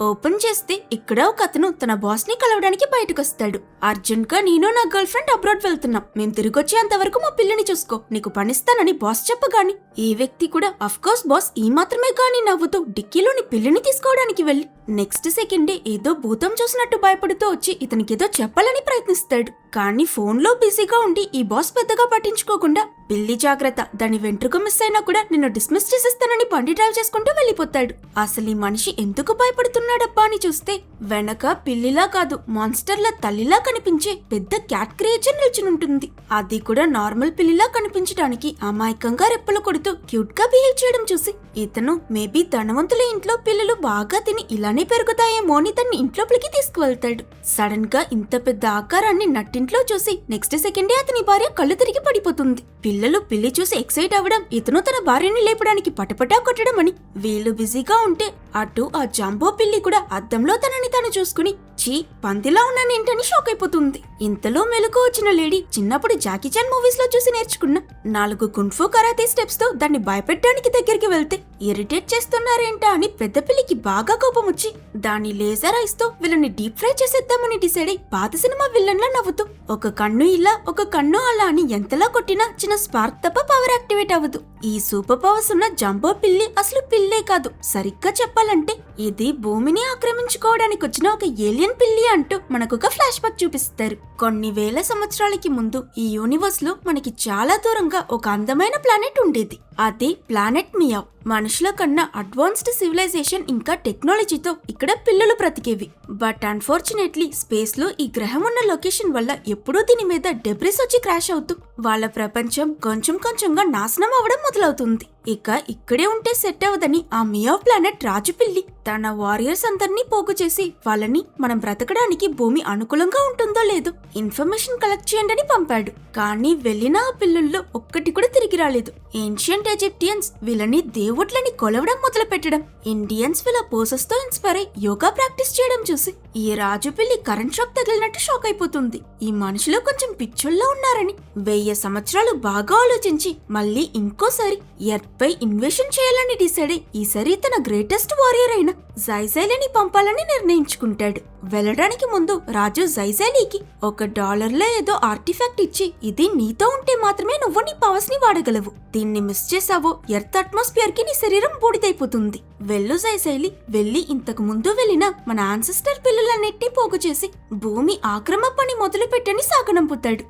Open చేస్తే ఇక్కడ ఒక అతను తన బాస్ ని కలవడానికి బయటకొస్తాడు. అర్జున్ గా నేను నా గర్ల్ ఫ్రెండ్ అబ్రాడ్ వెళ్తున్నాం, మేం తిరిగొచ్చేంత వరకు మా పిల్లని చూసుకో, నీకు పనిస్తానని బాస్ చెప్పగాని ఈ వ్యక్తి కూడా అఫ్కోర్స్ బాస్ ఈ మాత్రమే గాని నవ్వుతూ డిక్కీలోని పిల్లిని తీసుకోవడానికి వెళ్లి నెక్స్ట్ సెకండే ఏదో భూతం చూసినట్టు భయపడుతూ వచ్చి ఇతనికేదో చెప్పాలని ప్రయత్నిస్తాడు. కానీ ఫోన్ లో బిజీగా ఉండి ఈ బాస్ పెద్దగా పట్టించుకోకుండా పిల్లి జాగ్రత్త, దాని వెంట్రుక మిస్ అయినా కూడా నిన్ను డిస్మిస్ చేసేస్తానని బండి డ్రైవ్ చేసుకుంటూ వెళ్లిపోతాడు. అసలు ఈ మనిషి ఎందుకు భయపడుతున్నాడబ్బా అని చూస్తే వెనక పిల్లిలా కాదు మాన్స్టర్ల తల్లిలా కనిపించే పెద్ద క్యాట్ క్రియేచర్ నిల్చునుంటుంది. అది కూడా నార్మల్ పిల్లిలా కనిపించడానికి అమాయకంగా రెప్పలు కొడుతూ క్యూట్ గా బిహేవ్ చేయడం చూసి ఇతను మేబీ ధనవంతుల ఇంట్లో పిల్లలు బాగా తిని ఇలానే పెరుగుతాయేమో అని తన్ని ఇంట్లోపలికి తీసుకువెళ్తాడు. సడన్ గా ఇంత పెద్ద ఆకారాన్ని నట్టింట్లో చూసి నెక్స్ట్ సెకండే అతని భార్య కళ్ళు తిరిగి పడిపోతుంది. పిల్లలు పిల్లి చూసి ఎక్సైట్ అవ్వడం, ఇతను తన భార్యని లేపడానికి పటపటా కొట్టడం అని వీళ్ళు బిజీగా ఉంటే అటు ఆ జంబో పిల్లి కూడా అద్దంలో తనని తాను చూసుకుని చీ పందిలా ఉన్నానేంటని షాక్ అయిపోతుంది. ఇంతలో మెలకు వచ్చిన లేడీ చిన్నప్పుడు జాకీ చాన్ మూవీస్ లో చూసి నేర్చుకున్న 4 గున్ఫు కరాతే స్టెప్స్ తో దాన్ని భయపెట్టడానికి దగ్గరికి వెళ్తే ఇరిటేట్ చేస్తున్నారేంటా అని పెద్ద పిల్లికి బాగా కోపం వచ్చి దాని లేజర్ ఐస్ తో వీళ్ళని డీప్ ఫ్రై చేసేద్దామని డిసైడ్ అయి పాత సినిమా విల్లన్లా నవ్వుతూ ఒక కన్ను ఇలా ఒక కన్ను అలా అని ఎంతలా కొట్టినా చిన్న స్పార్క్ తప్ప పవర్ యాక్టివేట్ అవ్వదు. ఈ సూపర్ పవర్స్ ఉన్న జంబో పిల్లి అసలు పిల్లే కాదు, సరిగ్గా చెప్పాలంటే ఇది భూమిని ఆక్రమించుకోవడానికి వచ్చిన ఒక ఏలియన్ పిల్లి అంటూ మనకొక ఫ్లాష్ బ్యాక్ చూపిస్తారు. కొన్ని వేల సంవత్సరాలకి ముందు ఈ యూనివర్స్ లో మనకి చాలా దూరంగా ఒక అందమైన ప్లానెట్ ఉండేది. అది ప్లానెట్ మియావ్. మనుషుల కన్నా అడ్వాన్స్డ్ సివిలైజేషన్ ఇంకా టెక్నాలజీతో ఇక్కడ పిల్లలు బ్రతికేవి. బట్ అన్ఫార్చునేట్లీ స్పేస్ లో ఈ గ్రహం ఉన్న లొకేషన్ వల్ల ఎప్పుడూ దీని మీద డెబ్రిస్ వచ్చి క్రాష్ అవుతూ వాళ్ళ ప్రపంచం కొంచెం కొంచెంగా నాశనం అవ్వడం మొదలవుతుంది. ఇక ఇక్కడే ఉంటే సెట్ అవ్వదని ఆ మియావ్ ప్లానెట్ రాజు పిల్లి తన వారియర్స్ అందరినీ పోగు చేసి వాళ్ళని మనం బ్రతకడానికి భూమి అనుకూలంగా ఉంటుందో లేదో ఇన్ఫర్మేషన్ కలెక్ట్ చేయండి అని పంపాడు. కానీ వెళ్ళిన ఆ పిల్లుల్లో ఒక్కటి కూడా తిరిగి రాలేదు. ఏన్షియంట్ ఎజిప్టియన్స్ వీళ్ళని దేవుట్లని కొలవడం మొదలు పెట్టడం, ఇండియన్స్ వీళ్ళ పోసెస్ తో ఇన్స్పైర్ అయి యోగా ప్రాక్టీస్ చేయడం చూసి ఈ రాజు పిల్లి కరెంట్ షాక్ తగిలినట్టు షాక్ అయిపోతుంది. ఈ మనుషులు కొంచెం పిచ్చోళ్ళలో ఉన్నారని 1000 సంవత్సరాలు బాగా ఆలోచించి మళ్ళీ ఇంకోసారి ఎర్త్ పై ఇన్వేషన్ చేయాలని డిసైడ్ అయి ఈసారి తన గ్రేటెస్ట్ వారియర్ అయిన జైజైలీని పంపాలని నిర్ణయించుకుంటాడు. వెళ్ళడానికి ముందు రాజు జైజైలీకి $1 ఏదో ఆర్టిఫాక్ట్ ఇచ్చి ఇది నీతో ఉంటే మాత్రమే నువ్వు నీ పవర్స్ ని వాడగలవు, దీన్ని మిస్ చేసావో ఎర్త్ అట్మాస్ఫియర్ కి నీ శరీరం బూడిదైపోతుంది. వెళ్ళు జైజైలీ, వెళ్ళి ఇంతకు ముందు వెళ్ళిన మన ఆన్సెస్టర్ పిల్లలన్నిటినీ పోగు చేసి భూమి ఆక్రమ పని మొదలు పెట్టని సాగనంపుతాడు.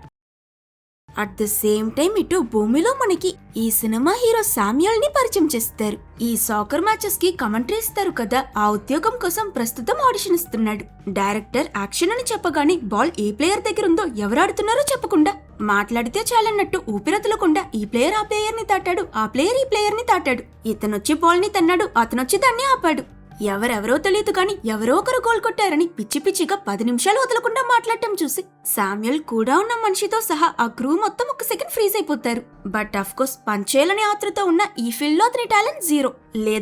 అట్ ద సేమ్ టైం ఇటు భూమిలో మనకి ఈ సినిమా హీరో శామ్యూల్ ని పరిచయం చేస్తారు. ఈ సాకర్ మ్యాచెస్ కి కమెంటరీ ఇస్తారు కదా, ఆ ఉద్యోగం కోసం ప్రస్తుతం ఆడిషన్ ఇస్తున్నాడు. డైరెక్టర్ యాక్షన్ అని చెప్పగానే బాల్ ఏ ప్లేయర్ దగ్గర ఉందో ఎవరు ఆడుతున్నారో చెప్పకుండా మాట్లాడితే చాలన్నట్టు ఊపిరతులకుండా ఈ ప్లేయర్ ఆ ప్లేయర్ ని తాటాడు, ఆ ప్లేయర్ ఈ ప్లేయర్ ని తాటాడు, ఇతనొచ్చి బాల్ ని తన్నాడు, అతనొచ్చి దాన్ని ఆపాడు. ఎవరెవరో తెలియదు కానీ ఎవరో ఒకరు గోల్ కొట్టారని పిచ్చి పిచ్చిగా 10 నిమిషాలు వదలకుండా మాట్లాడటం చూసి శామ్యూల్ కూడా ఉన్న మనిషితో సహా ఆ క్రూ మొత్తం 1 సెకండ్ ఫ్రీజ్ అయిపోతారు. బట్ అఫ్ కోర్స్ పంచేయాలని ఆతృత ఉన్న ఈ ఫీల్డ్ లో అతని టాలెంట్ 0.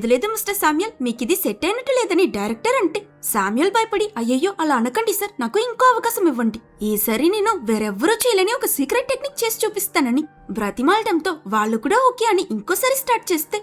లేదు మిస్టర్ శామ్యూల్, మీకు ఇది సెట్ అయినట్టు లేదని డైరెక్టర్ అంటే శామ్యూల్ భయపడి అయ్యయ్యో అలా అనకండి సార్, నాకు ఇంకో అవకాశం ఇవ్వండి, ఈసారి నేను వేరెవ్వరూ చేయలేని ఒక సీక్రెట్ టెక్నిక్ చేసి చూపిస్తానని బ్రతిమాలటంతో వాళ్ళు కూడా ఓకే అని ఇంకోసారి స్టార్ట్ చేస్తే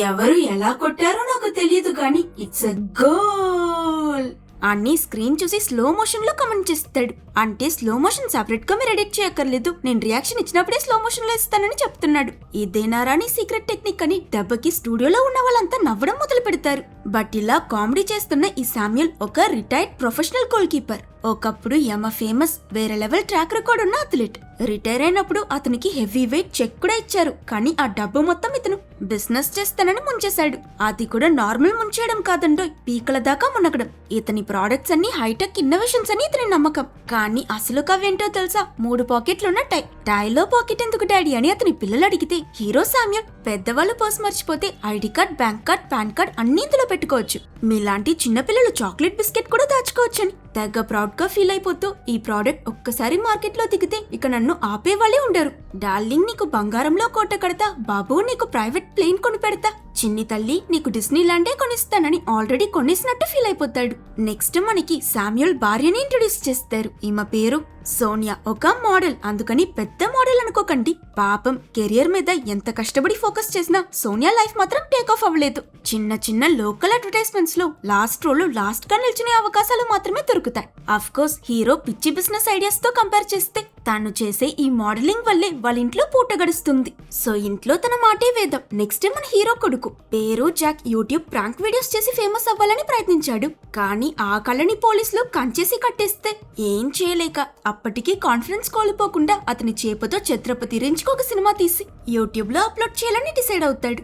ఎవరు ఎలా కొట్టారో నాకు తెలియదు కానీ ఇట్స్ ఎ గోల్ అన్ని స్క్రీన్ చూసి స్లో మోషన్ లో కమెంట్ చేస్తాడు. అంటే స్లో మోషన్ సెపరేట్ గా మీరు ఎడిట్ చేయక్కర్లేదు, నేను రియాక్షన్ ఇచ్చినప్పుడే స్లో మోషన్ లో ఇస్తానని చెప్తున్నాడు. ఇదేనారాని సీక్రెట్ టెక్నిక్ అని దెబ్బకి స్టూడియోలో ఉన్న వాళ్ళంతా నవ్వడం మొదలు పెడతారు. బట్ ఇలా కామెడీ చేస్తున్న ఈ శామ్యూల్ ఒక రిటైర్డ్ ప్రొఫెషనల్ గోల్ కీపర్. ఒకప్పుడు యమ ఫేమస్ వేరే లెవెల్ ట్రాక్ రికార్డ్ ఉన్న అథ్లెట్. రిటైర్ అయినప్పుడు అతనికి హెవీ వెయిట్ చెక్ కూడా ఇచ్చారు. కానీ ఆ డబ్బు మొత్తం ఇతను బిజినెస్ చేస్తానని ముంచేశాడు. అది కూడా నార్మల్ ముంచేయడం కాదండోయ్, పీకల దాకా మునగడం. ఇతని ప్రోడక్ట్స్ అన్ని హైటెక్ ఇన్నోవేషన్స్ అని ఇతని నమ్మకం. కానీ అసలు కవేంటో తెలుసా, 3 పాకెట్లున్న టైలో పాకెట్ ఎందుకు డాడీ అని అతని పిల్లలు అడిగితే హీరో శామ్యూల్ పెద్దవాళ్ళు పర్స్ మర్చిపోతే ID card, bank card, pan card అన్ని ఇందులో పెట్టుకోవచ్చు, మీలాంటి చిన్నపిల్లలు చాక్లెట్ బిస్కెట్ కూడా దాచుకోవచ్చని తెగ ప్రౌడ్ గా ఫీల్ అయిపోతూ ఈ ప్రోడక్ట్ ఒక్కసారి మార్కెట్ లో దిగితే ఇక నన్ను ఆపేవాళ్ళే ఉండరు. డార్లింగ్ నీకు బంగారంలో కోట కడతా, బాబు నీకు ప్రైవేట్ ప్లేన్ కొని పెడతా, చిన్ని తల్లి నీకు డిస్నీ ల్యాండే కొనిస్తానని ఆల్రెడీ కొనేసినట్టు ఫీల్ అయిపోతాడు. నెక్స్ట్ మనకి శామ్యూల్ భార్యని ఇంట్రొడ్యూస్ చేస్తారు. ఈమె పేరు సోనియా ఒక మోడల్, అందుకని పెద్ద మోడల్ అనుకోకండి. పాపం కెరియర్ మీద ఎంత కష్టపడి ఫోకస్ చేసినా సోనియా లైఫ్ మాత్రం టేక్ ఆఫ్ అవ్వలేదు. చిన్న చిన్న లోకల్ అడ్వర్టైజ్మెంట్స్ లో లాస్ట్ రోలో లాస్ట్ గా నిల్చునే అవకాశాలు మాత్రమే దొరుకుతాయి. అఫ్ కోర్స్ హీరో పిచ్చి బిజినెస్ ఐడియాస్ తో కంపేర్ చేస్తే తాను చేసే ఈ మోడలింగ్ వల్లే వాళ్ళ ఇంట్లో పూట గడుస్తుంది. సో ఇంట్లో తన మాటే వేదం. నెక్స్ట్ మన హీరో కొడుకు పేరు జాక్ యూట్యూబ్ ప్రాంక్ వీడియోస్ చేసి ఫేమస్ అవ్వాలని ప్రయత్నించాడు. కానీ ఆ కళ్ళని పోలీసులు కంచేసి కట్టేస్తే ఏం చేయలేక అప్పటికీ కాన్ఫిడెన్స్ కోల్పోకుండా అతని చేపతో ఛత్రపతి రేంజ్కి ఒక సినిమా తీసి యూట్యూబ్ లో అప్లోడ్ చేయాలని డిసైడ్ అవుతాడు.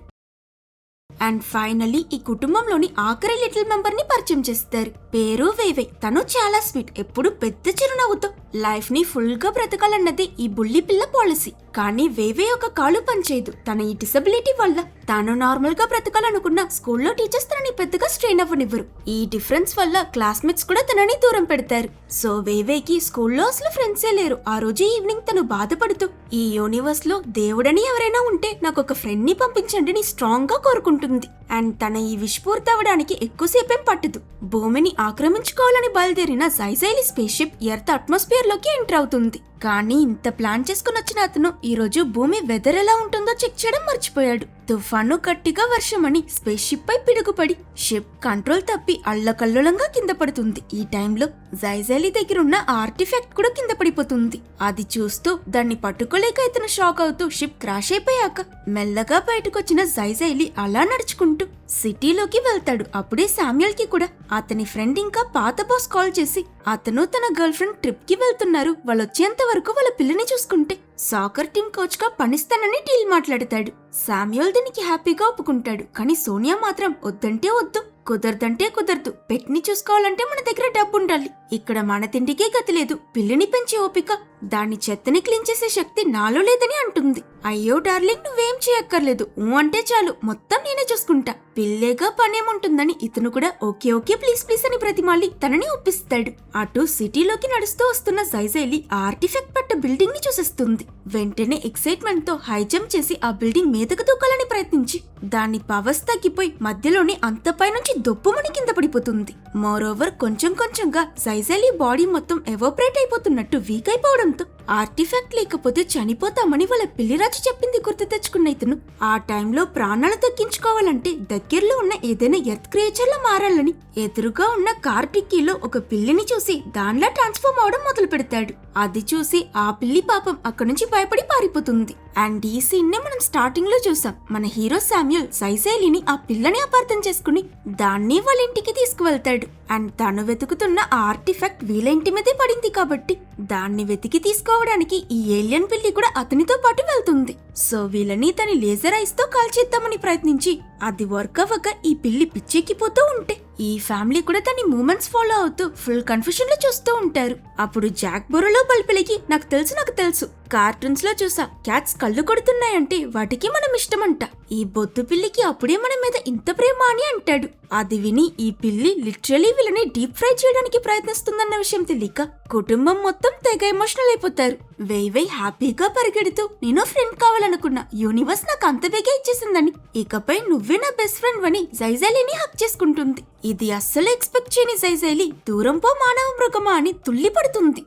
అండ్ ఫైనలీ ఈ కుటుంబంలోని ఆఖరి లిటిల్ మెంబర్ ని పరిచయం చేస్తారు. పేరు వేవే. తను చాలా స్వీట్, ఎప్పుడు పెద్ద చిరునవ్వుతో లైఫ్ ని ఫుల్ గా బ్రతకాలన్నది ఈ బుల్లి పిల్ల పాలసీ. కానీ వేవే ఒక కాలు పనిచేయదు. తన ఈ డిసబిలిటీ వల్ల తాను నార్మల్ గా బ్రతకాలనుకున్న స్కూల్లో టీచర్స్ తనని పెద్దగా స్ట్రెయిన్ అవ్వనివ్వరు. ఈ డిఫరెన్స్ వల్ల క్లాస్మేట్స్ కూడా తనని దూరం పెడతారు. సో వేవేకి స్కూల్లో అసలు ఫ్రెండ్సే లేరు. ఆ రోజు ఈవినింగ్ తను బాధపడుతూ ఈ యూనివర్స్ లో దేవుడని ఎవరైనా ఉంటే నాకు ఒక ఫ్రెండ్ ని పంపించండి ని స్ట్రాంగ్ గా కోరుకుంటుంది. అండ్ తన ఈ విష్ పూర్తవడానికి ఎక్కువసేపేం పట్టదు. భూమిని ఆక్రమించుకోవాలని బయలుదేరిన జైజైలి స్పేస్ షిప్ ఎర్త్ అట్మాస్ఫియర్ లోకి ఎంటర్ అవుతుంది. కానీ ఇంత ప్లాన్ చేసుకుని వచ్చిన అతను ఈ రోజు భూమి వెదర్ ఎలా ఉంటుందో చెక్ చేయడం మర్చిపోయాడు. తుఫాను గట్టిగా వర్షమని స్పేస్ షిప్ పై పిడుగుపడి షిప్ కంట్రోల్ తప్పి అల్లకల్లోలంగా కింద పడుతుంది. ఈ టైంలో జైజైలి దగ్గరున్న ఆర్టిఫాక్ట్ కూడా కింద పడిపోతుంది. అది చూస్తూ దాన్ని పట్టుకోలేక ఇతను షాక్ అవుతూ షిప్ క్రాష్ అయిపోయాక మెల్లగా బయటకొచ్చిన జైజైలి అలా నడుచుకుంటూ సిటీలోకి వెళ్తాడు. అప్పుడే శామ్యుయల్ కి కూడా అతని ఫ్రెండ్ ఇంకా పాత బాస్ కాల్ చేసి అతను తన గర్ల్ ఫ్రెండ్ ట్రిప్ కి వెళ్తున్నారు, వాళ్ళు వచ్చేంత వరకు వాళ్ళ పిల్లని చూసుకుంటే సాకర్ టీం కోచ్ గా పనిస్తానని డీల్ మాట్లాడతాడు. శామ్యుయల్ దీనికి హ్యాపీగా ఒప్పుకుంటాడు. కానీ సోనియా మాత్రం వద్దంటే వద్దు, కుదరదంటే కుదరదు. పెట్ ని చూసుకోవాలంటే మన దగ్గర డబ్బు ఉండాలి. ఇక్కడ మన తిండికే గతి లేదు. పిల్లిని పెంచే ఓపిక, దాని చెత్తని క్లీన్ చేసే శక్తి నాలో లేదని అంటుంది. అయ్యో డార్లింగ్, నువ్వేం చేయక్కర్లేదు, అంటే చాలు, మొత్తం నేనే చూసుకుంటా. పిల్లేగా పనేముంటుందని ఇతను కూడా ఓకే ఓకే ప్లీజ్ ప్లీజ్ అని ప్రతిమాలి తనని ఒప్పిస్తాడు. అటు సిటీలోకి నడుస్తూ వస్తున్న జైజైలి ఆర్టిఫాక్ట్ పట్ట బిల్డింగ్ ని చూసేస్తుంది. వెంటనే ఎక్సైట్మెంట్ తో హై జంప్ చేసి ఆ బిల్డింగ్ మీదకు దూకాలని ప్రయత్నించి దాని పవర్స్ తగ్గిపోయి మధ్యలోనే అంత పైనుంచి దొప్పుమని కింద పడిపోతుంది. మోరోవర్ కొంచెం కొంచెంగా జైజైలి బాడీ మొత్తం ఎవాపరేట్ అయిపోతున్నట్టు వీక్ అయిపోవడంతో ఆర్టిఫాక్ట్ లేకపోతే చనిపోతామని వాళ్ళ పిల్లిరాజు చెప్పింది గుర్తు తెచ్చుకున్న ఇతను ఆ టైంలో ప్రాణాలు దక్కించుకోవాలంటే దగ్గరలో ఉన్న ఏదైనా ఎర్త్ క్రియేచర్ లా మారాలని ఎదురుగా ఉన్న కార్ టిక్కీలో ఒక పిల్లిని చూసి దానిలా ట్రాన్స్ఫార్మ్ అవడం మొదలు పెడతాడు. అది చూసి ఆ పిల్లి పాపం అక్కడి నుంచి భయపడి పారిపోతుంది. అండ్ ఈ సీన్ నే మనం స్టార్టింగ్ లో చూసాం. మన హీరో శామ్యుయల్ జైజైలిని ఆ పిల్లని అపార్థం చేసుకుని దాన్ని వాళ్ళ ఇంటికి తీసుకువెళ్తాడు. అండ్ తను వెతుకుతున్న ఆ ఆర్టిఫాక్ట్ వీళ్ళ ఇంటి మీదే పడింది కాబట్టి దాన్ని వెతికి తీసుకోవడానికి ఈ ఏలియన్ పిల్లి కూడా అతనితో పాటు వెళ్తుంది. సో వీళ్ళని తన లేజర్ ఐస్ తో కాల్చేద్దామని ప్రయత్నించి అది వర్క్ అవ్వక ఈ పిల్లి పిచ్చెక్కిపోతూ ఉంటే ఈ ఫ్యామిలీ కూడా తన మూమెంట్స్ ఫాలో అవుతూ ఫుల్ కన్ఫ్యూజన్ లో చూస్తూ ఉంటారు. అప్పుడు జాక్ బుర్రలో పల్పిలికి నాకు తెలుసు కార్టూన్స్ లో చూసా, క్యాట్స్ కళ్ళు కొడుతున్నాయంటే వాటికి మనం ఇష్టమంట. ఈ బొద్దు పిల్లికి అప్పుడే మన మీద ఇంత ప్రేమ అని అంటాడు. అది విని ఈ పిల్లి లిటరలీ వీళ్ళని డీప్ ఫ్రై చేయడానికి ప్రయత్నిస్తుందన్న విషయం తెలియక కుటుంబం మొత్తం తెగ ఎమోషనల్ అయిపోతారు. వేయ్ హ్యాపీగా పరిగెడుతూ నేను ఫ్రెండ్ కావాలనుకున్నా, యూనివర్స్ నాకు అంత బేగా ఇచ్చేసిందని, ఇకపై నువ్వే నా బెస్ట్ ఫ్రెండ్ అని జైజైలిని హక్ చేసుకుంటుంది. ఇది అస్సలు ఎక్స్పెక్ట్ చేయని జైజైలి దూరం పో మానవ మృగమా అని తుల్లి పడుతుంది.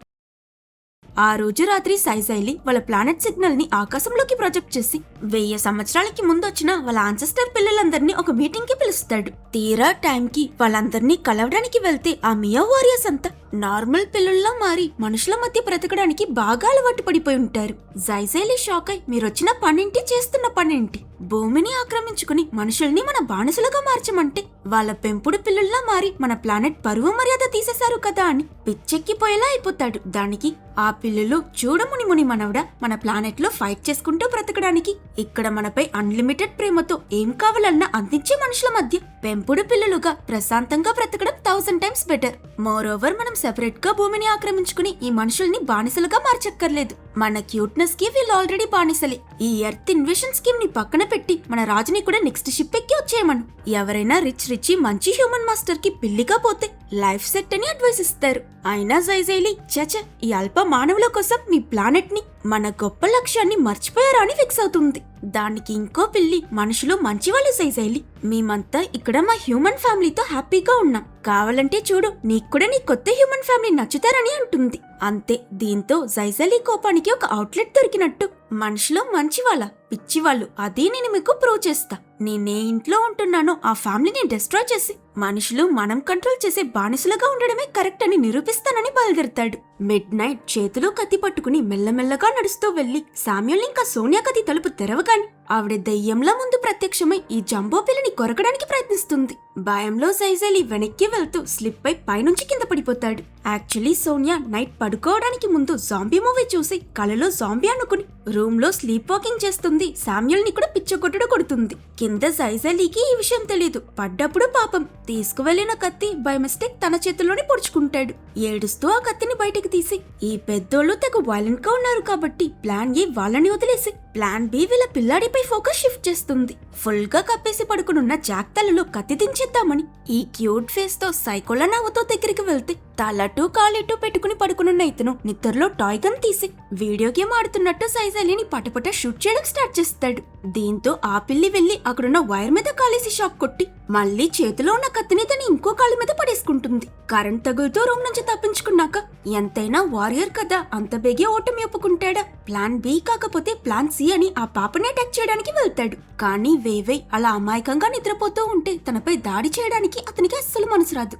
ఆ రోజు రాత్రి జైజైలి వాళ్ళ ప్లానెట్ సిగ్నల్ ని ఆకాశంలోకి ప్రొజెక్ట్ చేసి 1000 సంవత్సరాలకి ముందొచ్చిన వాళ్ళ ఆన్సెస్టర్ పిల్లలందరినీ ఒక మీటింగ్ కి పిలుస్తాడు. తీరా టైంకి వాళ్ళందరినీ కలవడానికి వెళ్తే ఆ మియా వారియర్స్ అంతా నార్మల్ పిల్లల్లా మారి మనుషుల మధ్య బ్రతకడానికి బాగా అలవాటు పడిపోయి ఉంటారు. జైజైలి షాక్ అయి మీరొచ్చిన పనేంటి, చేస్తున్న పనేంటి, భూమిని ఆక్రమించుకుని మనుషుల్ని మన బానిసలుగా మార్చమంటే వాళ్ళ పెంపుడు పిల్లల్లా మారి మన ప్లానెట్ పరువు మర్యాద తీసేశారు కదా అని పిచ్చెక్కిపోయేలా అయిపోతాడు. దానికి ఆ పిల్లలు చూడముని ముని మనవడా, మన ప్లానెట్ లో ఫైట్ చేసుకుంటూ బ్రతకడానికి ఇక్కడ మనపై అన్లిమిటెడ్ ప్రేమతో ఏం కావాలన్నా అందించే మనుషుల మధ్య పెంపుడు పిల్లలుగా ప్రశాంతంగా బ్రతకడం 1000 టైమ్స్ బెటర్. మోరోవర్ మనం సెపరేట్ గా భూమిని ఆక్రమించుకుని ఈ మనుషుల్ని బానిసలుగా మార్చక్కర్లేదు. మన క్యూట్నెస్ కి వీళ్ళు ఆల్రెడీ బానిసలే. ఈ ఎర్త్ ఇన్వేషన్ స్కీమ్ ని పక్కన పెట్టి మన రాజుని కూడా నెక్స్ట్ షిప్ ఎక్కి వచ్చేయమను. ఎవరైనా రిచ్ మంచి హ్యూమన్ మాస్టర్ కి పిల్లిగా పోతే లైఫ్ సెట్ అని అడ్వైస్ ఇస్తారు. అయినా జైజైలి చచ ఈ అల్ప మానవుల కోసం మీ ప్లానెట్ ని మన గొప్ప లక్ష్యాన్ని మర్చిపోయారా అని ఫిక్స్ అవుతుంది. దానికి ఇంకో పిల్లి మనుషులు మంచివాళ్ళు జైజైలి. మేమంతా ఇక్కడ మా హ్యూమన్ ఫ్యామిలీతో హ్యాపీగా ఉన్నాం. కావాలంటే చూడు నీకు కూడా నీ కొత్త హ్యూమన్ ఫ్యామిలీ నచ్చుతారని అంటుంది. అంతే దీంతో జైజైలి కోపానికి ఒక అవుట్లెట్ దొరికినట్టు మనుషులు మంచివాళ్ళ పిచ్చివాళ్ళు అది నేను మీకు ప్రూవ్ చేస్తా. నేనే ఇంట్లో ఉంటున్నానో ఆ ఫ్యామిలీని డిస్ట్రాయ్ చేసి మనుషులు మనం కంట్రోల్ చేసే బానిసలుగా ఉండడమే కరెక్ట్ అని నిరూపిస్తానని బయలుదేరతాడు. మిడ్ నైట్ చేతిలో కత్తి పట్టుకుని మెల్లమెల్లగా నడుస్తూ వెళ్లి శామ్యూల్ ఇంకా సోనియా కత్తి తలుపు తెరవగాని ఆవిడ దెయ్యంలా ముందు ప్రత్యక్షమై ఈ జంబో పిల్లని కొరకడానికి ప్రయత్నిస్తుంది. భయంలో జైజైలి వెనక్కి వెళ్తూ స్లిప్ అయి పైనుంచి కింద పడిపోతాడు. యాక్చువల్లీ సోనియా నైట్ పడుకోవడానికి ముందు జాంబీ మూవీ చూసి కలలో జాంబీ అనుకుని రూమ్ లో స్లీప్ వాకింగ్ చేస్తుంది. శామ్యూల్ ని కూడా పిచ్చకొట్టుడు కొడుతుంది. కింద జైజైలీకి ఈ విషయం తెలియదు. పడ్డప్పుడు పాపం తీసుకువెళ్లిన కత్తి బై మిస్టేక్ తన చేతుల్లోనే పొడుచుకుంటాడు. ఏడుస్తూ ఆ కత్తిని బయటికి తీసి ఈ పెద్దోళ్ళు తెగ వైలెంట్ గా ఉన్నారు కాబట్టి ప్లాన్ ఏ వాళ్ళని వదిలేసి ప్లాన్ బి వీళ్ళ పిల్లాడిపై ఫోకస్ షిఫ్ట్ చేస్తుంది. ఫుల్ గా కప్పేసి పడుకునున్న జాక్ తలలో కత్తి దించేద్దామని ఈ క్యూట్ ఫేస్ తో సైకోల నవ్వుతో దగ్గరికి వెళ్తే తలటూ కాలిటూ పెట్టుకుని పడుకునున్న ఇతను నిద్రలో టాయ్ గన్ తీసి వీడియో గేమ్ ఆడుతున్నట్టు జైజైలీని పటపట షూట్ చేయడం స్టార్ట్ చేస్తాడు. దీంతో ఆ పిల్లి వెళ్లి అక్కడున్న వైర్ మీద కాలేసి షాక్ కొట్టి మళ్లీ చేతిలో ఉన్న కత్తిని తన ఇంకో కాలి మీద పడేసుకుంటుంది. కరెంట్ తగులుతూ రూమ్ నుంచి తప్పించుకున్నాక ఎంతైనా వారియర్ కదా అంత బేగే ఓటమి ఒప్పుకుంటాడా? ప్లాన్ బి కాకపోతే ప్లాన్ సి అని ఆ పాపని అటాక్ చేయడానికి వెళ్తాడు. కానీ వేవై అలా అమాయకంగా నిద్రపోతూ ఉంటే తనపై దాడి చేయడానికి అతనికి అస్సలు మనసు రాదు.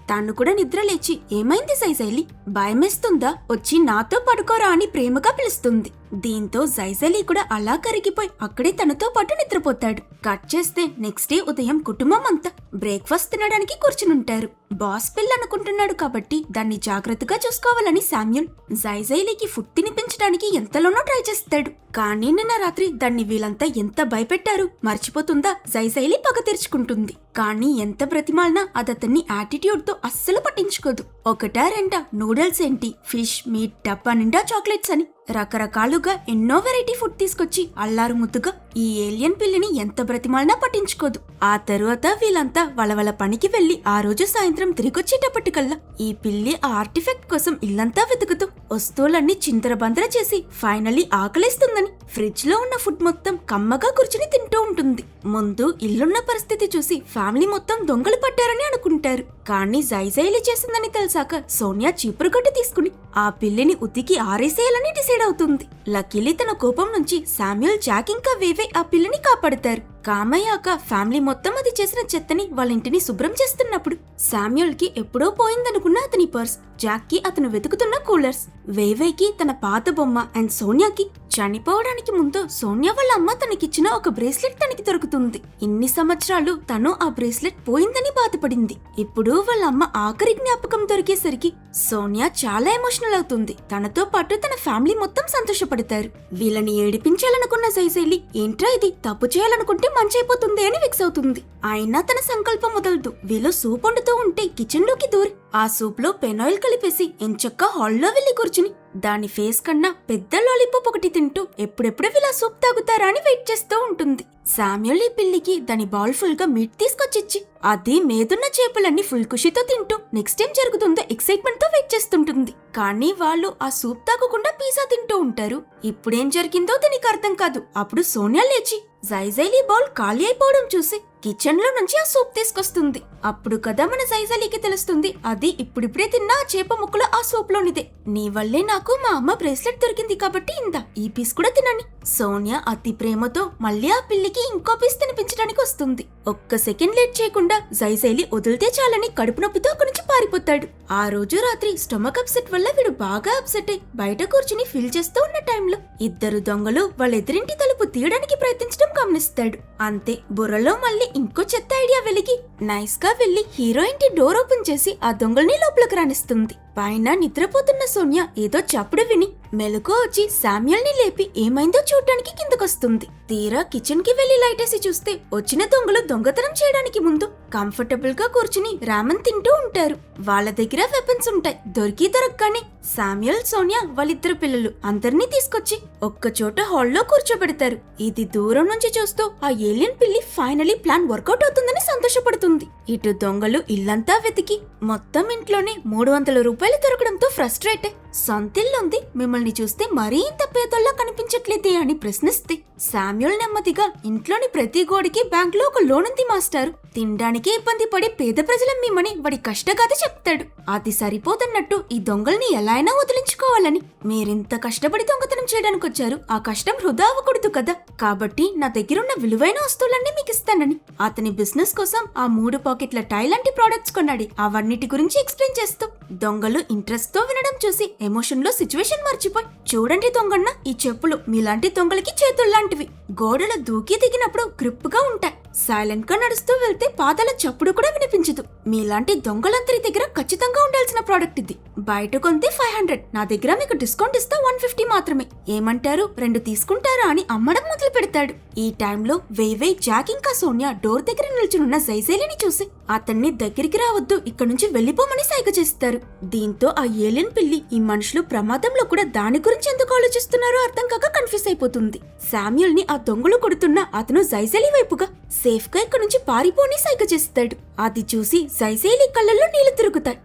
తాను కూడా నిద్ర లేచి ఏమైంది జైజైలి భయమేస్తుందా వచ్చి నాతో పడుకోరా అని ప్రేమగా పిలుస్తుంది. దీంతో జైజైలి కూడా అలా కరిగిపోయి అక్కడే తనతో పాటు నిద్రపోతాడు. కట్ చేస్తే నెక్స్ట్ డే ఉదయం కుటుంబం అంతా బ్రేక్ఫాస్ట్ తినడానికి కూర్చునుంటారు. బాస్ పిల్ల అనుకుంటున్నాడు కాబట్టి దాన్ని జాగ్రత్తగా చూసుకోవాలని శామ్యూల్ జైజైలీకి ఫుడ్ తినిపించడానికి ఎంతలోనో ట్రై చేస్తాడు. కానీ నిన్న రాత్రి దాన్ని వీళ్ళంతా ఎంత భయపెట్టారు మర్చిపోతుందా? జైజైలి పగ తీర్చుకుంటుంది. కానీ ఎంత బ్రతిమాలినా అదతన్ని యాటిట్యూడ్ తో అస్సలు పట్టించుకోదు. ఒకటా రెండా నూడిల్స్ ఏంటి ఫిష్ మీట్ డబ్బా నిండా చాక్లెట్స్ అని రకరకాలుగా ఎన్నో వెరైటీ ఫుడ్ తీసుకొచ్చి అల్లారు ముద్దుగా ఈ ఏలియన్ పిల్లిని ఎంత బ్రతిమాలినా పట్టించుకోదు. ఆ తరువాత వీళ్ళంతా వాళ్ళ పనికి వెళ్లి ఆ రోజు సాయంత్రం తిరిగొచ్చేటప్పటికల్లా ఈ పిల్లి ఆ ఆర్టిఫాక్ట్ కోసం ఇల్లంతా వెతుకుతూ వస్తువులన్నీ చింతరబందర చేసి ఫైనలీ ఆకలేస్తుందని ఫ్రిడ్జ్ లో ఉన్న ఫుడ్ మొత్తం కమ్మగా కూర్చుని తింటూ ఉంటుంది. ముందు ఇల్లున్న పరిస్థితి చూసి ఫ్యామిలీ మొత్తం దొంగలు పట్టారని అనుకుంటారు. కానీ జైజైలి చేసిందని తెలిసాక సోనియా చీపురుగడ్డ తీసుకుని ఆ పిల్లిని ఉతికి ఆరేసేయాలని డిసైడ్ అవుతుంది. లక్కీలీ తన కోపం నుంచి శామ్యూల్ జాక్ ఇంకా వేవే ఆ పిల్లిని కాపాడతారు. కామయ్యాక ఫ్యామిలీ మొత్తం అది చేసిన చెత్తని వాళ్ళ ఇంటిని శుభ్రం చేస్తున్నప్పుడు శామ్యూల్ కి ఎప్పుడో పోయిందనుకున్న అతని పర్స్, జాక్ కి అతను వెతుకుతున్న కూలర్స్, వేవేకి తన పాత బొమ్మ అండ్ సోనియాకి చనిపోవడానికి ముందు సోనియా వాళ్ళ అమ్మ తనకిచ్చిన ఒక బ్రేస్లెట్ తనకి దొరుకుతుంది. ఇన్ని సంవత్సరాలు తను ఆ బ్రేస్లెట్ పోయిందని బాధపడింది. ఇప్పుడు వాళ్ళ అమ్మ ఆఖరి జ్ఞాపకం దొరికేసరికి సోనియా చాలా ఎమోషనల్ అవుతుంది. తనతో పాటు తన ఫ్యామిలీ మొత్తం సంతోషపడతారు. వీళ్ళని ఏడిపించాలనుకున్న జైజైలి ఏంట్రా ఇది తప్పు చేయాలనుకుంటే మంచి అయిపోతుంది అని ఫిక్స్ అవుతుంది. అయినా తన సంకల్పం వదలదు. వీళ్ళు సూప్ వండుతూ ఉంటే కిచెన్ లోకి దూరి ఆ సూప్ లో పెనాయిల్ కలిపేసి ఎంచక్కా హాల్లో వెళ్లి కూర్చుని దాని ఫేస్ కన్నా పెద్ద లాలీపాప్ ఒకటి తింటూ ఎప్పుడెప్పుడు వీళ్ళ సూప్ తాగుతారా అని వెయిట్ చేస్తూ ఉంటుంది. శామ్యూల్ ఈ పిల్లికి దాని బౌల్ ఫుల్ గా మీట్ తీసుకొచ్చిచ్చి అది మేదున్న చేపలన్నీ ఫుల్ ఖుషితో తింటూ నెక్స్ట్ ఏం జరుగుతుందో ఎక్సైట్మెంట్ తో వెయిట్ చేస్తుంటుంది. కానీ వాళ్ళు ఆ సూప్ తాగకుండా పిజ్జా తింటూ ఉంటారు. ఇప్పుడేం జరిగిందో దీనికి అర్థం కాదు. అప్పుడు సోనియా లేచి జైజైలి బౌల్ ఖాళీ అయిపోవడం చూసి కిచెన్ లో నుంచి ఆ సూప్ తీసుకొస్తుంది. అప్పుడు కదా మన జైజైలీకి తెలుస్తుంది అది ఇప్పుడిప్పుడే తిన్న ఆ చేప ముక్కలు ఆ సూప్ లోనిదే. నీ వల్లే నాకు మా అమ్మ బ్రేస్లెట్ దొరికింది కాబట్టి ఇందా ఈ పీస్ కూడా తినని. సోనియా అతి ప్రేమతో మళ్ళీ ఆ పిల్లికి ఇంకో పీస్ తినిపించడానికి వస్తుంది. ఒక్క సెకండ్ లేట్ చేయకుండా జైజైలి వదిలితే చాలని కడుపు నొప్పితో అక్కడి నుంచి పారిపోతాడు. ఆ రోజు రాత్రి స్టమక్ అప్సెట్ వల్ల వీడు బాగా అప్సెట్ అయి బయట కూర్చుని ఫీల్ చేస్తూ ఉన్న టైంలో ఇద్దరు దొంగలు వాళ్ళ ఎదురింటి తలుపు తీయడానికి ప్రయత్నించడం గమనిస్తాడు. అంతే బుర్రలో మళ్ళీ ఇంకో చెత్త ఐడియా వెలిగి నైస్ గా వెళ్లి హీరోయిన్ కి డోర్ ఓపెన్ చేసి ఆ దొంగల్ని లోపలికి రానిస్తుంది. పైన నిద్రపోతున్న సోనియా ఏదో చప్పుడు విని మెలకు వచ్చి శామ్యూల్ ని లేపి ఏమైందో చూడటానికి కిందకొస్తుంది. తీరా కిచెన్ కి వెళ్లి లైటేసి చూస్తే వచ్చిన దొంగలు దొంగతనం చేయడానికి ముందు కంఫర్టబుల్ గా కూర్చుని రామన్ తింటూ ఉంటారు. వాళ్ళ దగ్గర వెపన్స్ ఉంటాయి. దొరకగానే శామ్యూల్, సోనియా వాళ్ళిద్దరు పిల్లలు అందరినీ తీసుకొచ్చి ఒక్కచోట హాల్లో కూర్చోబెడతారు. ఇది దూరం నుంచి చూస్తూ ఆ ఏలియన్ పిల్లి ఫైనలీ ప్లాన్ వర్కౌట్ అవుతుందని సంతోషపడుతుంది. ఇటు దొంగలు ఇల్లంతా వెతికి మొత్తం ఇంట్లోనే 300 రూపాయలు దొరకడంతో ఫ్రస్ట్రేట్ అయి సొంతిల్లుంది, మిమ్మల్ని చూస్తే మరీ ఇంత పేదోళ్ళ కనిపించట్లేదే అని ప్రశ్నిస్తే శామ్యూల్ నెమ్మదిగా ఇంట్లోని ప్రతి గోడికి బ్యాంక్ లో ఒక లోన్ ఉంది మాస్టారు, తినడానికి ఇబ్బంది పడే పేద ప్రజలం మేమని వాడి కష్టగాథ చెప్తాడు. అది సరిపోతున్నట్టు ఈ దొంగల్ని ఎలా అయినా వదిలించుకోవాలని, మీరింత కష్టపడి దొంగతనం చేయడానికి వచ్చారు, ఆ కష్టం వృధా అవ్వకూడదు కదా, కాబట్టి నా దగ్గరున్న విలువైన వస్తువులన్నీ మీకు ఇస్తానని అతని బిజినెస్ కోసం ఆ 3 పాకెట్ల టై లాంటి ప్రోడక్ట్స్ కొన్నాడు. అవన్నిటి గురించి ఎక్స్ప్లెయిన్ చేస్తూ దొంగలు ఇంట్రెస్ట్ తో వినడం చూసి ఎమోషన్ లో సిచ్యువేషన్ మర్చిపోయి, చూడండి దొంగన్న, ఈ చెప్పులు మీలాంటి దొంగలకి చేతుల్లాంటివి, గోడలు దూకి దిగినప్పుడు గ్రిప్ గా ఉంటాయి, సైలెంట్ గా నడుస్తూ వెళ్తే పాదాల చప్పుడు కూడా వినిపించదు, మీలాంటి దొంగలందరి దగ్గర ఖచ్చితంగా ఉండాల్సిన ప్రోడక్ట్ ఇది, బయట కొంటే 500, నా దగ్గర మీకు డిస్కౌంట్ ఇస్తా 150 మాత్రమే, ఏమంటారు 2 తీసుకుంటారా అని అమ్మడం మొదలు పెడతాడు. ఈ టైంలో వేవే, జాక్ ఇంకా సోనియా డోర్ దగ్గర నిల్చునున్న జైజైలిని చూసి అతన్ని దగ్గరికి రావద్దు, ఇక్కడ నుంచి వెళ్లిపోమని సైగ చేస్తారు. దీంతో ఆ ఏలియన్ పిల్లి ఈ మనుషులు ప్రమాదంలో కూడా దాని గురించి ఎందుకు ఆలోచిస్తున్నారో అర్థం కాక కన్ఫ్యూజ్ అయిపోతుంది. శామ్యూల్ ని ఆ దొంగలు కొడుతున్న అతను జైజైలి వైపుగా సేఫ్ గా ఇక్కడ నుంచి పారిపోని సైగ చేస్తాడు. అది చూసి జైజైలి కళ్ళల్లో నీళ్లు తిరుగుతాయి.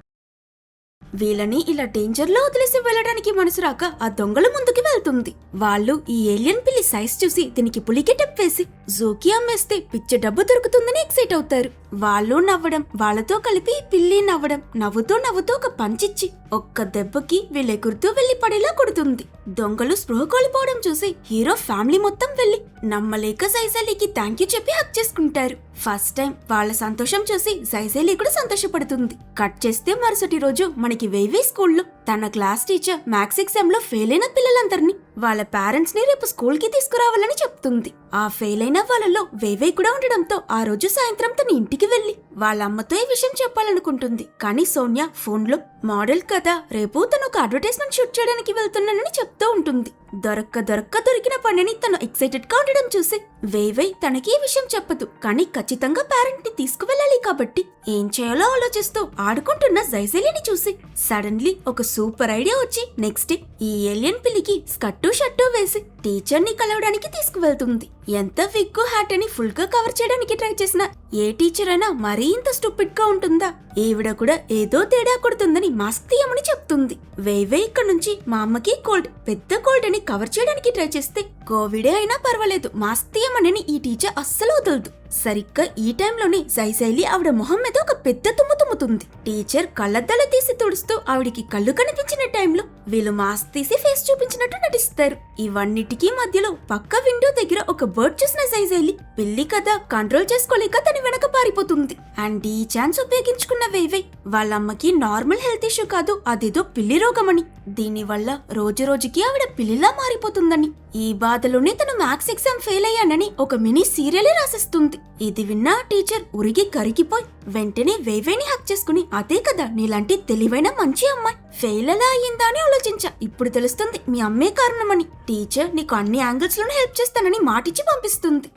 వీళ్ళని ఇలా డేంజర్ లో వదిలేసి వెళ్ళడానికి మనసు రాక ఆ దొంగల ముందుకి వెళ్తుంది. వాళ్ళు ఈ ఏలియన్ పిల్లి సైజ్ చూసి దీనికి పులికి టెప్ వేసి జూకి అమ్మేస్తే పిచ్చ డబ్బు దొరుకుతుందని ఎక్సైట్ అవుతారు. వాళ్ళు నవ్వడం, వాళ్ళతో కలిపి పిల్లి నవ్వడం, నవ్వుతూ ఒక పంచిచ్చి ఒక్క దెబ్బకి వీళ్ళెగురుతూ వెళ్లి పడేలా కొడుతుంది. దొంగలు స్పృహ కోల్పోవడం చూసి హీరో ఫ్యామిలీ మొత్తం వెళ్లి నమ్మలేక జైజైలికి థ్యాంక్ యూ చెప్పి హక్ చేసుకుంటారు. ఫస్ట్ టైం వాళ్ళ సంతోషం చూసి జైజైలి కూడా సంతోషపడుతుంది. కట్ చేస్తే మరుసటి రోజు మనకి వేవే స్కూల్లో తన క్లాస్ టీచర్ మ్యాథ్స్ ఎగ్జామ్ లో ఫెయిల్ అయిన పిల్లలందరినీ వాళ్ళ పేరెంట్స్ ని రేపు స్కూల్ కి తీసుకురావాలని చెప్తుంది. ఆ ఫెయిల్ అయిన వాళ్ళలో వేవే కూడా ఉండడంతో ఆ రోజు సాయంత్రం తన ఇంటికి వెళ్లి వాళ్ళ అమ్మతో ఈ విషయం చెప్పాలనుకుంటుంది. కానీ సోనియా ఫోన్ లో మోడల్ కదా, రేపు తను ఒక అడ్వర్టైజ్మెంట్ షూట్ చేయడానికి వెళ్తున్నానని చెప్తూ ఉంటుంది. దొరికిన పనిని తను ఎక్సైటెడ్ గా ఉండడం చూసి వేవే తనకి ఈ విషయం చెప్పదు. కానీ ఖచ్చితంగా పేరెంట్ ని తీసుకువెళ్ళాలి కాబట్టి ఏం చేయాలో ఆలోచిస్తూ ఆడుకుంటున్న జైజైలిని చూసి సడన్లీ ఒక సూపర్ ఐడియా వచ్చి నెక్స్ట్ డే ఈ ఏలియన్ పిల్లికి స్కర్టు షర్టు వేసి టీచర్ ని కలవడానికి తీసుకువెళ్తుంది. ఎంత విగ్గు హ్యాట్ అని ఫుల్ గా కవర్ చేయడానికి ట్రై చేసిన ఏ టీచర్ అయినా మరీ ఇంత స్టూపిడ్ గా ఉంటుందా, ఈవిడ కూడా ఏదో తేడా కొడుతుందని మాస్క్ తీయమని చెప్తుంది. వేవే ఇక్కడ నుంచి మా అమ్మకి కోల్డ్, పెద్ద కోల్డ్ అని కవర్ చేయడానికి ట్రై చేస్తే కోవిడే అయినా పర్వాలేదు మాస్క్ తీయమని ఈ టీచర్ అస్సలు వదలదు. సరిగ్గా ఈ టైంలోనే జైజైలి ఆవిడ మొహం మీద ఒక పెద్ద తుమ్ము తుమ్ముతుంది. టీచర్ కళ్ళద్దాలు తీసి తుడుస్తూ ఆవిడికి కళ్ళు కనిపించిన టైంలో వీళ్ళు మాస్క్ తీసి ఫేస్ చూపించినట్టు నటిస్తారు. ఇవన్నిటికీ మధ్యలో పక్క విండో దగ్గర ఒక బర్డ్ చూసిన జైజైలి పిల్లి కదా కంట్రోల్ చేసుకోలేక తన వెనక పారిపోతుంది. అండ్ ఈ ఛాన్స్ ఉపయోగించుకున్న వేవే వాళ్ళమ్మకి నార్మల్ హెల్త్ ఇష్యూ కాదు, అదేదో పిల్లి రోగమని, దీనివల్ల రోజు రోజుకి ఆవిడ పిల్లిలా మారిపోతుందని, ఈ బాధలోనే తను మ్యాథ్స్ ఎగ్జామ్ ఫెయిల్ అయ్యానని ఒక మినీ సీరియలే రాసిస్తుంది. ఇది విన్న టీచర్ ఉరిగి కరిగిపోయి వెంటనే వేవేని హక్ చేసుకుని, అదే కదా నీలాంటి తెలివైన మంచి అమ్మాయి ఫెయిల్ ఎలా అయ్యిందా అని ఆలోచించా, ఇప్పుడు తెలుస్తుంది మీ అమ్మే కారణమని, టీచర్ నీకు అన్ని యాంగిల్స్ లోనే హెల్ప్ చేస్తానని మాటిచ్చి పంపిస్తుంది.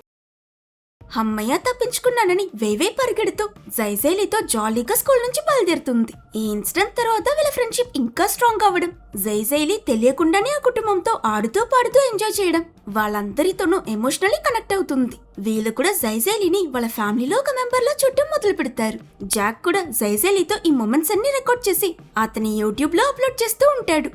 అమ్మయ్య తప్పించుకున్నానని వేవే పరిగెడుతూ జైజైలితో జాలీగా స్కూల్ నుంచి బయలుదేరుతుంది. ఈ ఇన్సిడెంట్ తర్వాత వీళ్ళ ఫ్రెండ్షిప్ ఇంకా స్ట్రాంగ్ అవ్వడం, జైజైలి తెలియకుండానే ఆ కుటుంబంతో ఆడుతూ పాడుతూ ఎంజాయ్ చేయడం, వాళ్ళందరితోనూ ఎమోషనల్లీ కనెక్ట్ అవుతుంది. వీళ్ళు కూడా జైజైలిని వాళ్ళ ఫ్యామిలీలో ఒక మెంబర్ లా చూడటం మొదలు పెడతారు. జాక్ కూడా జైజైలితో ఈ మొమెంట్స్ అన్ని రికార్డ్ చేసి అతని యూట్యూబ్ లో అప్లోడ్ చేస్తూ ఉంటాడు.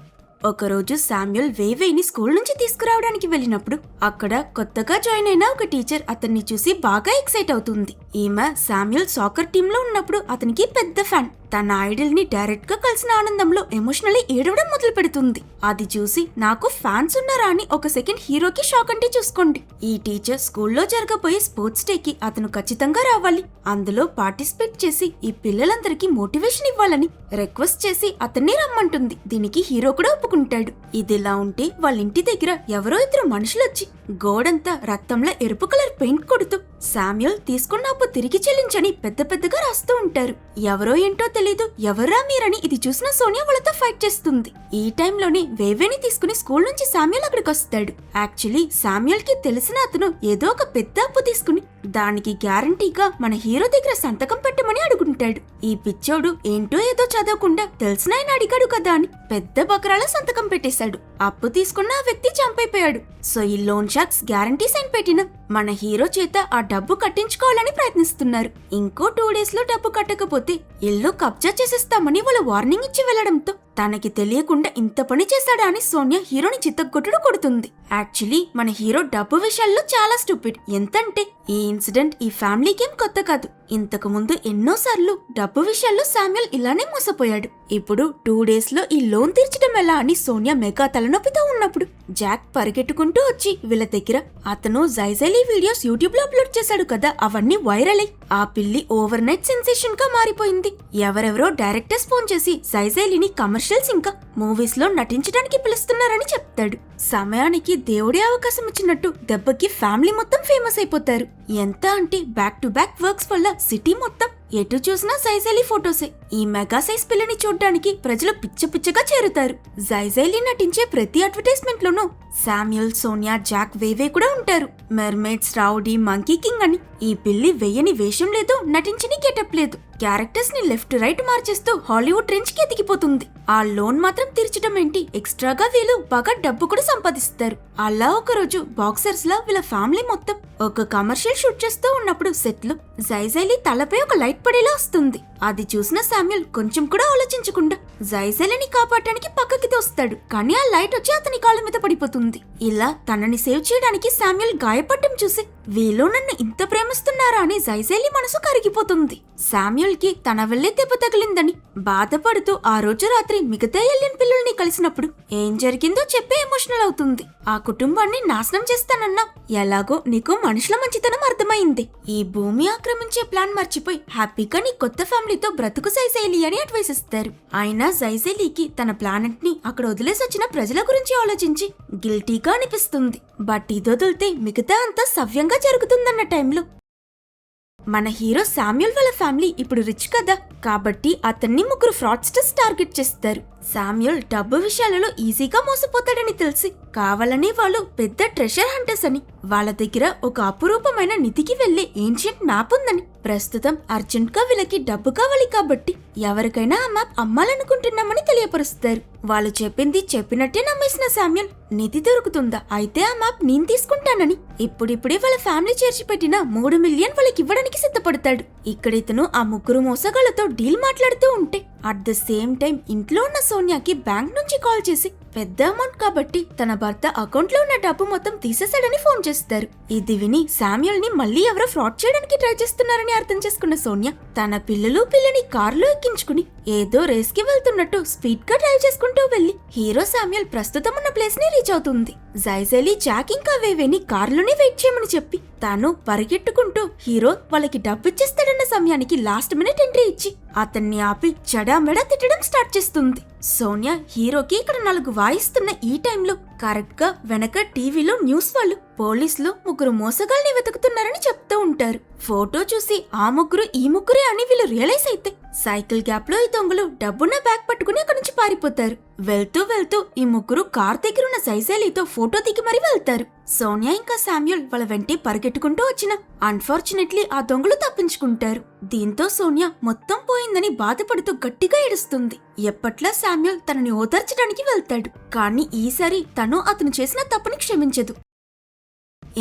ఒకరోజు శామ్యూల్ వేవేని స్కూల్ నుంచి తీసుకురావడానికి వెళ్ళినప్పుడు అక్కడ కొత్తగా జాయిన్ అయిన ఒక టీచర్ అతన్ని చూసి బాగా ఎక్సైట్ అవుతుంది. ఈమె శామ్యూల్ సాకర్ టీమ్ లో ఉన్నప్పుడు అతనికి పెద్ద ఫ్యాన్. తన ఐడల్ ని డైరెక్ట్ గా కలిసిన ఆనందంలో ఎమోషనల్లీ ఏడవడం మొదలు పెడుతుంది. అది చూసి నాకు ఫ్యాన్స్ ఉన్నారా అని ఒక సెకండ్ హీరోకి షాక్ అంటే చూసుకోండి. ఈ టీచర్ స్కూల్లో జరగబోయే స్పోర్ట్స్ డే కి అతను ఖచ్చితంగా రావాలి, అందులో పార్టిసిపేట్ చేసి ఈ పిల్లలందరికీ మోటివేషన్ ఇవ్వాలని రిక్వెస్ట్ చేసి అతన్ని రమ్మంటుంది. దీనికి హీరో కూడా ఒప్పుకుంటాడు. ఇదిలా ఉంటే వాళ్ళ ఇంటి దగ్గర ఎవరో ఇద్దరు మనుషులొచ్చి గోడంతా రక్తంలో ఎరుపు కలర్ పెయింట్ కొడుతూ శామ్యూల్ తీసుకున్న అప్పు తిరిగి చెల్లించని పెద్ద పెద్దగా రాస్తూ ఉంటారు. ఎవరో ఏంటో తెలీదు, ఎవరా మీరని ఇది చూసిన సోనియా వాళ్ళతో ఫైట్ చేస్తుంది. ఈ టైంలోనే వేవేని తీసుకుని స్కూల్ నుంచి శామ్యూల్ అక్కడికి వస్తాడు. యాక్చువల్లీ శామ్యూల్ కి తెలిసిన అతను ఏదో ఒక పెద్ద అప్పు తీసుకుని దానికి గ్యారంటీగా మన హీరో దగ్గర సంతకం పెట్టమని అడుగుంటాడు. ఈ పిచ్చోడు ఏంటో ఏదో చదవకుండా తెలిసిన ఆయన అడిగాడు కదా అని పెద్ద బకరాల సంతకం పెట్టేశాడు. అప్పు తీసుకున్న ఆ వ్యక్తి చంపైపోయాడు. సో ఈ లోన్ షార్క్స్ గ్యారంటీ సైన్ పెట్టిన మన హీరో చేత ఆ డబ్బు కట్టించుకోవాలని ప్రయత్నిస్తున్నారు. ఇంకో 2 days లో డబ్బు కట్టకపోతే ఇల్లు కబ్జా చేసేస్తామని వాళ్ళు వార్నింగ్ ఇచ్చి వెళ్లడంతో తనకి తెలియకుండా ఇంత పని చేశాడా అని సోనియా హీరోని చిత్తగొట్టుడు కొడుతుంది. యాక్చువల్లీ మన హీరో డబ్బు విషయాల్లో చాలా స్టూపిడ్. ఎంతంటే ఈ ఇన్సిడెంట్ ఈ ఫ్యామిలీకేం కొత్త కాదు. ఇంతకు ముందు ఎన్నోసార్లు డబ్బు విషయాల్లో శామ్యూల్ ఇలానే మోసపోయాడు. ఇప్పుడు 2 days లో ఈ లోన్ తీర్చడం ఎలా అని సోనియా మెగా తలనొప్పితో ఉన్నప్పుడు జాక్ పరిగెట్టుకుంటూ వచ్చి వీళ్ళ దగ్గర అతను జైజైలీ వీడియోస్ యూట్యూబ్ లో అప్లోడ్ చేశాడు కదా, అవన్నీ వైరల్ అయ్యి ఆ పిల్లి ఓవర్ నైట్ సెన్సేషన్ గా మారిపోయింది. ఎవరెవరో డైరెక్టర్స్ ఫోన్ చేసి జైజైలీని కమర్షియల్స్ ఇంకా మూవీస్ లో నటించడానికి పిలుస్తున్నారని చెప్తాడు. సమయానికి దేవుడే అవకాశం ఇచ్చినట్టు దెబ్బకి ఫ్యామిలీ మొత్తం ఫేమస్ అయిపోతారు. ఎంత అంటే బ్యాక్ టు బ్యాక్ వర్క్స్ వల్ల సిటీ మొత్తం ఎటు చూసినా జైజైలీ ఫోటోసే. ఈ మెగా సైజ్ పిల్లని చూడ్డానికి ప్రజలు పిచ్చ పిచ్చగా చేరుతారు. జైజైలీ నటించే ప్రతి అడ్వర్టైజ్మెంట్ లోనూ శామ్యూల్, సోనియా, జాక్, వేవే కూడా ఉంటారు. మెర్మేడ్స్, రౌడీ, మంకీ కింగ్ అని ఈ పిల్లి వెయ్యని వేషం లేదు, నటించని గెటప్ లేదు. క్యారెక్టర్స్ ని లెఫ్ట్ రైట్ మార్చేస్తూ హాలీవుడ్ రేంజ్ కి ఎదిగిపోతుంది. ఆ లోన్ మాత్రం తీర్చడం ఏంటి, ఎక్స్ట్రాగా వీళ్ళు బాగా డబ్బు కూడా సంపాదిస్తారు. అలా ఒకరోజు బాక్సర్స్ లా వీళ్ళ ఫ్యామిలీ మొత్తం ఒక కమర్షియల్ షూట్ చేస్తూ ఉన్నప్పుడు సెట్ లో జైజైలీ తలపై ఒక లైట్ పడేలా వస్తుంది. అది చూసిన శామ్యూల్ కొంచెం కూడా ఆలోచించకుండా జైజైలీని కాపాడటానికి పక్కకి తోస్తాడు. కానీ ఆ లైట్ వచ్చి అతని కాళ్ళ మీద పడిపోతుంది. ఇలా తనని సేవ్ చేయడానికి శామ్యూల్ గాయపడటం చూసి వీళ్ళు నన్ను ఇంత ప్రేమిస్తున్నారా అని జైజైలీ మనసు కరిగిపోతుంది. శామ్యూల్ కి తన వల్లే దెబ్బ తగిలిందని బాధపడుతూ ఆ రోజు రాత్రి మిగతా ఎలియన్ పిల్లల్ని కలిసినప్పుడు ఏం జరిగిందో చెప్పి ఎమోషనల్ అవుతుంది. ఆ కుటుంబాన్ని నాశనం చేస్తానన్నా ఎలాగో నీకు మనుషుల మంచితనం అర్థమైంది. ఈ భూమి ఆక్రమించే ప్లాన్ మర్చిపోయి హ్యాపీగా నీ కొత్త ఫ్యామిలీతో బ్రతుకు జైజైలీ అని అడ్వైస్ ఇస్తారు. అయినా జైజైలీకి తన ప్లానెట్ ని అక్కడ వదిలేసి వచ్చిన ప్రజల గురించి ఆలోచించి గిల్టీగా అనిపిస్తుంది. బట్ ఇదొదిలితే మిగతా అంతా సవ్యంగా జరుగుతుందన్న టైంలో మన హీరో శామ్యూల్ వాళ్ళ ఫ్యామిలీ ఇప్పుడు రిచ్ కదా, కాబట్టి అతన్ని 3 ఫ్రాడ్స్టర్స్ టార్గెట్ చేస్తారు. శామ్యూల్ డబ్బు విషయాలలో ఈజీగా మోసపోతాడని తెలిసి కావాలని వాళ్ళు పెద్ద ట్రెషర్ హంటర్స్ అని వాళ్ళ దగ్గర ఒక అపురూపమైన నిధికి వెళ్లే ఏన్షియంట్ మ్యాప్ ఉందని, ప్రస్తుతం అర్జెంట్ గా వీళ్ళకి డబ్బు కావాలి కాబట్టి ఎవరికైనా ఆ మ్యాప్ అమ్మాలనుకుంటున్నామని తెలియపరుస్తారు. వాళ్ళు చెప్పింది చెప్పినట్టే నమ్మేసిన శామ్యూల్ నిధి దొరుకుతుందా, అయితే ఆ మ్యాప్ నేను తీసుకుంటానని ఇప్పుడిప్పుడే వాళ్ళ ఫ్యామిలీ చేర్చిపెట్టిన 3 మిలియన్ వాళ్ళకి ఇవ్వడానికి సిద్ధపడతాడు. ఇక్కడ ఇతను ఆ 3 మోసగాళ్లతో డీల్ మాట్లాడుతూ ఉంటే అట్ ద సేమ్ టైం ఇంట్లో ఉన్న సోనియాకి బ్యాంక్ నుంచి కాల్ చేసి పెద్ద అమౌంట్ కాబట్టి తన భర్త అకౌంట్ లో ఉన్న డబ్బు మొత్తం తీసేశాడని ఫోన్ చేస్తారు. ఇది విని శామ్యూల్ ని మళ్ళీ ఎవరో ఫ్రాడ్ చేయడానికి ట్రై చేస్తున్నారని అర్థం చేసుకున్న సోనియా తన పిల్లని కారులో ఎక్కించుకుని ఏదో రేస్ కి వెళ్తున్నట్టు స్పీడ్ గా డ్రైవ్ చేసుకుంటూ వెళ్లి హీరో శామ్యూల్ ప్రస్తుతం ఉన్న ప్లేస్ ని రీచ్ అవుతుంది. జైజైలీ, జాక్ ఇంకా వేవేని కారులోనే వెయిట్ చేయమని చెప్పి తాను పరిగెట్టుకుంటూ హీరో వాళ్ళకి డబ్బిచ్చేస్తాడన్న సమయానికి లాస్ట్ మినిట్ ఎంట్రీ ఇచ్చి అతన్ని ఆపి చెడామెడా తిట్టడం స్టార్ట్ చేస్తుంది. సోనియా హీరోకి ఇక్కడ 4 వాయిస్తున్న ఈ టైంలో కరెక్ట్ గా వెనక టీవీలో న్యూస్ వాళ్ళు పోలీసులు 3 మోసగాల్ని వెతుకుతున్నారని చెప్తూ ఉంటారు. ఫోటో చూసి ఆ 3 ఈ 3 అని వీళ్ళు రియలైజ్ అయితే సైకిల్ గ్యాప్ లో ఈ దొంగలు డబ్బున్న బ్యాగ్ పట్టుకుని అక్కడి నుంచి పారిపోతారు. వెళ్తూ వెళ్తూ ఈ 3 కార్ దగ్గరున్న జైజైలీతో ఫోటో దిగి మరీ వెళ్తారు. సోనియా ఇంకా శామ్యూల్ వాళ్ళ వెంటే పరిగెట్టుకుంటూ వచ్చిన అన్ఫార్చునేట్లీ ఆ దొంగలు తప్పించుకుంటారు. దీంతో సోనియా మొత్తం పోయిందని బాధపడుతూ గట్టిగా ఏడుస్తుంది. ఎప్పట్లా శామ్యూల్ తనని ఓదార్చడానికి వెళ్తాడు. కానీ ఈసారి తను అతను చేసిన తప్పుని క్షమించదు.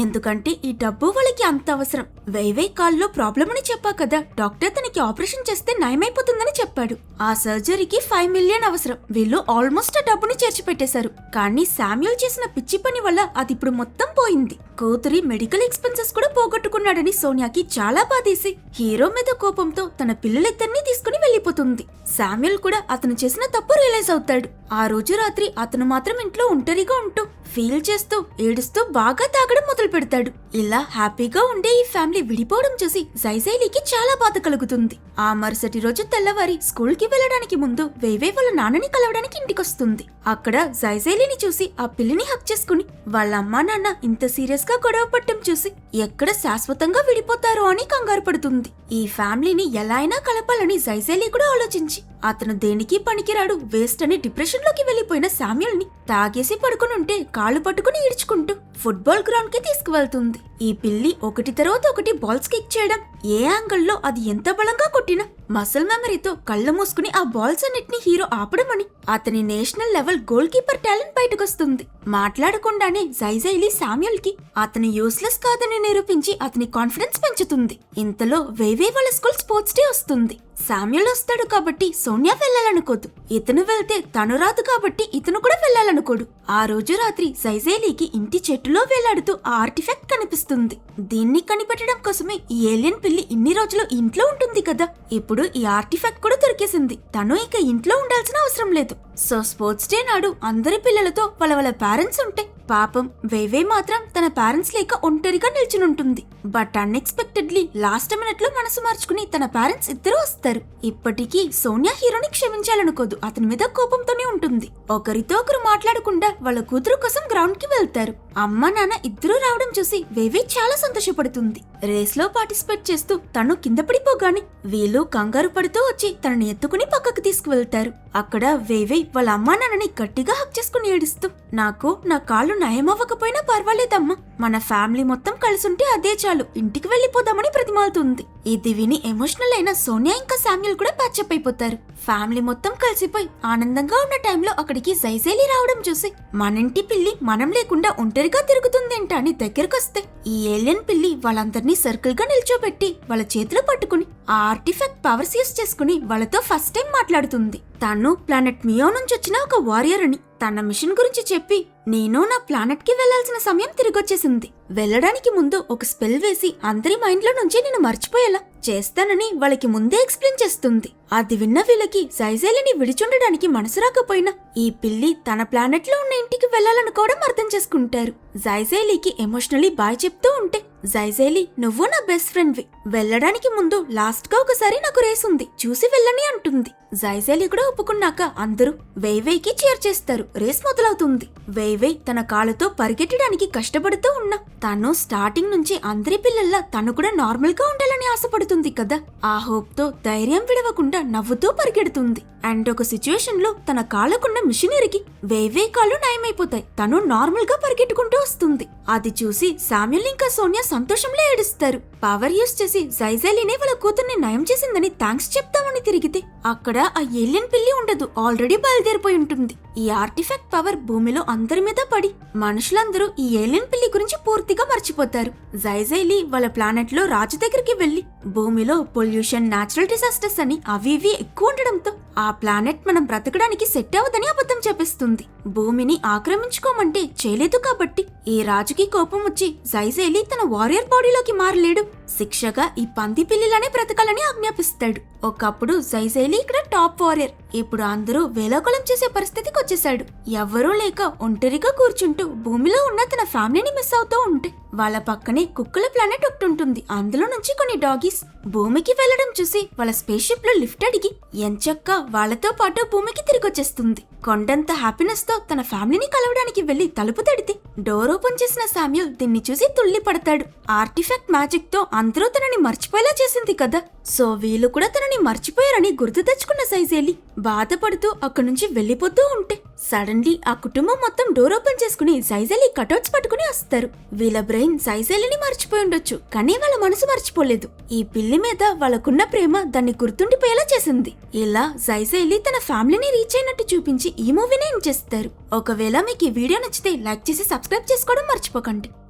ఎందుకంటే ఈ డబ్బు వాళ్ళకి అంత అవసరం. వేవే కాల్లో ప్రాబ్లం అని చెప్పా కదా, డాక్టర్ తనకి ఆపరేషన్ చేస్తే నయమైపోతుందని చెప్పాడు. ఆ సర్జరీకి 5 మిలియన్ అవసరం. వీళ్ళు ఆల్మోస్ట్ ఆ డబ్బుని చేర్చి పెట్టేశారు. కానీ శామ్యూల్ చేసిన పిచ్చి పని వల్ల అది ఇప్పుడు మొత్తం పోయింది. కూతురి మెడికల్ ఎక్స్పెన్సెస్ కూడా పోగొట్టుకున్నాడని సోనియాకి చాలా బాధేసి హీరో మీద కోపంతో తన పిల్లలిద్దరినీ తీసుకుని వెళ్లిపోతుంది. శామ్యూల్ కూడా అతను చేసిన తప్పు రియలైజ్ అవుతాడు. ఆ రోజు రాత్రి అతను మాత్రం ఇంట్లో ఒంటరిగా ఉంటూ ఫీల్ చేస్తూ ఏడుస్తూ బాగా తాగడం మొదలు పెడతాడు. ఇలా హ్యాపీగా ఉండే ఈ ఫ్యామిలీ విడిపోవడం చూసి జైజైలీకి చాలా బాధ కలుగుతుంది. ఆ మరుసటి రోజు తెల్లవారి స్కూల్ కి వెళ్లడానికి ముందు వేవే వాళ్ళ నాన్నని కలవడానికి ఇంటికొస్తుంది. అక్కడ జైజైలీని చూసి ఆ పిల్లిని హక్ చేసుకుని వాళ్ళ అమ్మా నాన్న ఇంత సీరియస్ గా గొడవ పట్టం చూసి ఎక్కడ శాశ్వతంగా విడిపోతారో అని కంగారు పడుతుంది. ఈ ఫ్యామిలీని ఎలా అయినా కలపాలని జైజైలీ కూడా ఆలోచించి అతను దేనికి పనికిరాడు వేస్ట్ అని డిప్రెషన్ లోకి వెళ్లిపోయిన శామ్యుల్ ని తాగేసి పడుకునుంటే కాళ్ళు పట్టుకుని ఈడ్చుకుంటూ ఫుట్బాల్ గ్రౌండ్ కి తీసుకువెళ్తుంది. ఈ పిల్లి ఒకటి తర్వాత ఒకటి బాల్స్ కిక్ చేయడం, ఏ యాంగిల్లో అది ఎంత బలంగా కొట్టినా మసల్ మెమరీతో కళ్ళు మూసుకుని ఆ బాల్స్ అన్నిటిని హీరో ఆపడమని అతని national level goalkeeper talent బయటకొస్తుంది. మాట్లాడకుండానే జైజైలీ శామ్యుల్ కి అతని యూస్లెస్ కాదని నిరూపించి అతని కాన్ఫిడెన్స్ పెంచుతుంది. ఇంతలో వేవే వాళ్ళ స్కూల్ స్పోర్ట్స్ డే వస్తుంది. శామ్యుల్ వస్తాడు కాబట్టి సోనియా వెళ్లాలనుకోదు. ఇతను వెళ్తే తను రాదు కాబట్టి ఇతను కూడా వెళ్లాలనుకోడు. ఆ రోజు రాత్రి జైజైలీకి ఇంటి చెట్టులో వేలాడుతూ ఆ ఆర్టిఫాక్ట్ కనిపిస్తుంది. దీన్ని కనిపెట్టడం కోసమే ఈ ఏలియన్ పిల్లి ఇన్ని రోజులు ఇంట్లో ఉంటుంది కదా. ఇప్పుడు ఈ ఆర్టిఫాక్ట్ కూడా దొరికేసింది. తను ఇక ఇంట్లో ఉండాల్సిన అవసరం లేదు. సో స్పోర్ట్స్ డే నాడు అందరి పిల్లలతో వాళ్ళ పేరెంట్స్ ఉంటే పాపం వేవే మాత్రం తన పేరెంట్స్ లేక ఒంటరిగా నిల్చునుంటుంది. బట్ అన్ఎక్స్పెక్టెడ్లీ లాస్ట్ మినిట్ లో మనసు మార్చుకుని తన పేరెంట్స్ ఇద్దరు వస్తారు. ఇప్పటికీ సోనియా హీరోని క్షమించాలనుకోదు. అతని మీద కోపంతోనే ఉంటుంది. ఒకరితో ఒకరు మాట్లాడకుండా వాళ్ళ కూతురు కోసం గ్రౌండ్ కి వెళ్తారు. అమ్మ నాన్న ఇద్దరు రావడం చూసి వేవే చాలా సంతోషపడుతుంది. రేస్ లో పార్టిసిపేట్ చేస్తూ తను కింద పడిపోగానే వీళ్ళు కంగారు పడుతూ వచ్చి తనని ఎత్తుకుని పక్కకు తీసుకువెళ్తారు. అక్కడ వేవే వాళ్ళ అమ్మా నాన్నని గట్టిగా హక్ చేసుకుని ఏడుస్తూ, నాకు నా కాళ్ళు నయమవ్వకపోయినా పర్వాలేదమ్మా, మన ఫ్యామిలీ మొత్తం కలిసుంటే అదే చాలు, ఇంటికి వెళ్లిపోదామని ప్రతిమాలుతుంది. ఇది విని ఎమోషనల్ అయిన సోనియా ఇంకా శామ్యుల్ కూడా ప్యాచప్ అయిపోతారు. ఫ్యామిలీ మొత్తం కలిసిపోయి ఆనందంగా ఉన్న టైంలో అక్కడికి జైజైలీ రావడం చూసి మనింటి పిల్లి మనం లేకుండా ఒంటరిగా తిరుగుతుందేంట అని దగ్గరకొస్తే ఈ ఏలియన్ పిల్లి వాళ్ళందరినీ సర్కిల్ గా నిల్చోబెట్టి వాళ్ళ చేతులు పట్టుకుని ఆ ఆర్టిఫాక్ట్ పవర్స్ యూస్ చేసుకుని వాళ్ళతో ఫస్ట్ టైం మాట్లాడుతుంది. తను ప్లానెట్ మియో నుంచి వచ్చిన ఒక వారియర్ అని తన మిషన్ గురించి చెప్పి నేను నా ప్లానెట్ కి వెళ్లాల్సిన సమయం తిరిగొచ్చేసింది. వెళ్లడానికి ముందు ఒక స్పెల్ వేసి అందరి మైండ్ లో నుంచి నేను మర్చిపోయేలా చేస్తానని వాళ్ళకి ముందే ఎక్స్ప్లెయిన్ చేస్తుంది. అది విన్న వీళ్ళకి జైజైలీని విడిచుండడానికి మనసు రాకపోయినా ఈ పిల్లి తన ప్లానెట్ లో ఉన్న ఇంటికి వెళ్లాలనుకోవడం అర్థం చేసుకుంటారు. జైజైలీకి ఎమోషనలీ బాయ్ చెప్తూ ఉంటే జైజైలీ నువ్వు నా బెస్ట్ ఫ్రెండ్ వి, వెళ్లడానికి ముందు లాస్ట్ గా ఒకసారి నాకు రేస్ ఉంది చూసి వెళ్ళని అంటుంది. జైజైలీ కూడా ఒప్పుకున్నాక అందరూ వేవేకి చీర్ చేస్తారు. రేస్ మొదలవుతుంది. వేవే తన కాళ్ళతో పరిగెట్టడానికి కష్టపడుతూ ఉన్నా తను స్టార్టింగ్ నుంచి అందరి పిల్లల్లా తను కూడా నార్మల్ గా ఉండాలని ఆశపడుతుంది కదా. ఆ హోప్ తో ధైర్యం విడవకుండా నవ్వుతూ పరిగెడుతుంది. అండ్ ఒక సిచ్యువేషన్ లో తన కాళ్ళకున్న మిషనరీకి వేవే కాళ్ళు నయమైపోతాయి. తను నార్మల్ గా పరిగెట్టుకుంటూ వస్తుంది. అది చూసి శామ్యుల్ ఇంకా సోనియా సంతోషంలో ఏడుస్తారు. పవర్ యూస్ చేసి జైజైలీనే వాళ్ళ కూతుర్ని నయం చేసిందని థ్యాంక్స్ చెప్తామని తిరిగితే అక్కడ ఆ ఏలియన్ పిల్లి ఉండదు, ఆల్రెడీ బయలుదేరిపోయి ఉంటుంది. ఈ ఆర్టిఫాక్ట్ పవర్ భూమిలో అందరి మీద పడి మనుషులందరూ ఈ ఏలియన్ పిల్లి గురించి పూర్తిగా మర్చిపోతారు. జైజైలీ వాళ్ళ ప్లానెట్ లో రాజు దగ్గరికి వెళ్లి భూమిలో పొల్యూషన్, నేచురల్ డిజాస్టర్స్ అని అవి ఇవి ఎక్కువ ఉండడంతో ఆ ప్లానెట్ మనం బ్రతకడానికి సెట్ అవ్వదని అబద్ధం చెప్పిస్తుంది. భూమిని ఆక్రమించుకోమంటే చేయలేదు కాబట్టి ఈ రాజుకి కోపం వచ్చి జైజైలీ తన వారియర్ బాడీలోకి మారలేడు. శిక్షగా ఈ పంది పిల్లిలానే బ్రతకాలని ఆజ్ఞాపిస్తాడు. ఒకప్పుడు జైజైలీ ఇక్కడ టాప్ వారియర్. ఇప్పుడు అందరూ వేలాకులం చేసే పరిస్థితికి వచ్చేసాడు. ఎవ్వరూ లేక ఒంటరిగా కూర్చుంటూ భూమిలో ఉన్న తన ఫ్యామిలీని మిస్ అవుతూ ఉంటే వాళ్ళ పక్కనే కుక్కల ప్లానెట్ ఒకటి ఉంటుంది. అందులో నుంచి కొన్ని డాగీస్ భూమికి వెళ్లడం చూసి వాళ్ళ స్పేస్ షిప్ లో లిఫ్ట్ అడిగి ఎంచక్కా వాళ్లతో పాటు భూమికి తిరిగొచ్చేస్తుంది. కొండంత హ్యాపీనెస్ తో తన ఫ్యామిలీని కలవడానికి వెళ్లి తలుపు తడితే డోర్ ఓపెన్ చేసిన శామ్యుల్ దీన్ని చూసి తుల్లి పడతాడు. ఆర్టిఫాక్ట్ మ్యాజిక్ తో అందరూ తనని మర్చిపోయేలా చేసింది కదా. సో వీళ్ళు కూడా తనని మర్చిపోయారని గుర్తు తెచ్చుకున్న జైజైలీ బాధపడుతూ అక్కడి నుంచి వెళ్లిపోతూ ఉంటే సడన్లీ ఆ కుటుంబం మొత్తం డోర్ ఓపెన్ చేసుకుని జైజైలీ కటౌట్స్ పట్టుకుని వస్తారు. వీళ్ళ బ్రెయిన్ జైజైలీని మర్చిపోయి ఉండొచ్చు, కానీ వాళ్ళ మనసు మర్చిపోలేదు. ఈ పిల్లి మీద వాళ్ళకున్న ప్రేమ దాన్ని గుర్తుండిపోయేలా చేసింది. ఇలా జైజైలీ తన ఫ్యామిలీని రీచ్ అయినట్టు చూపించి ఈ మూవీని ఎండ్ చేస్తారు. ఒకవేళ మీకు ఈ వీడియో నచ్చితే లైక్ చేసి సబ్స్క్రైబ్ చేసుకోవడం మర్చిపోకండి.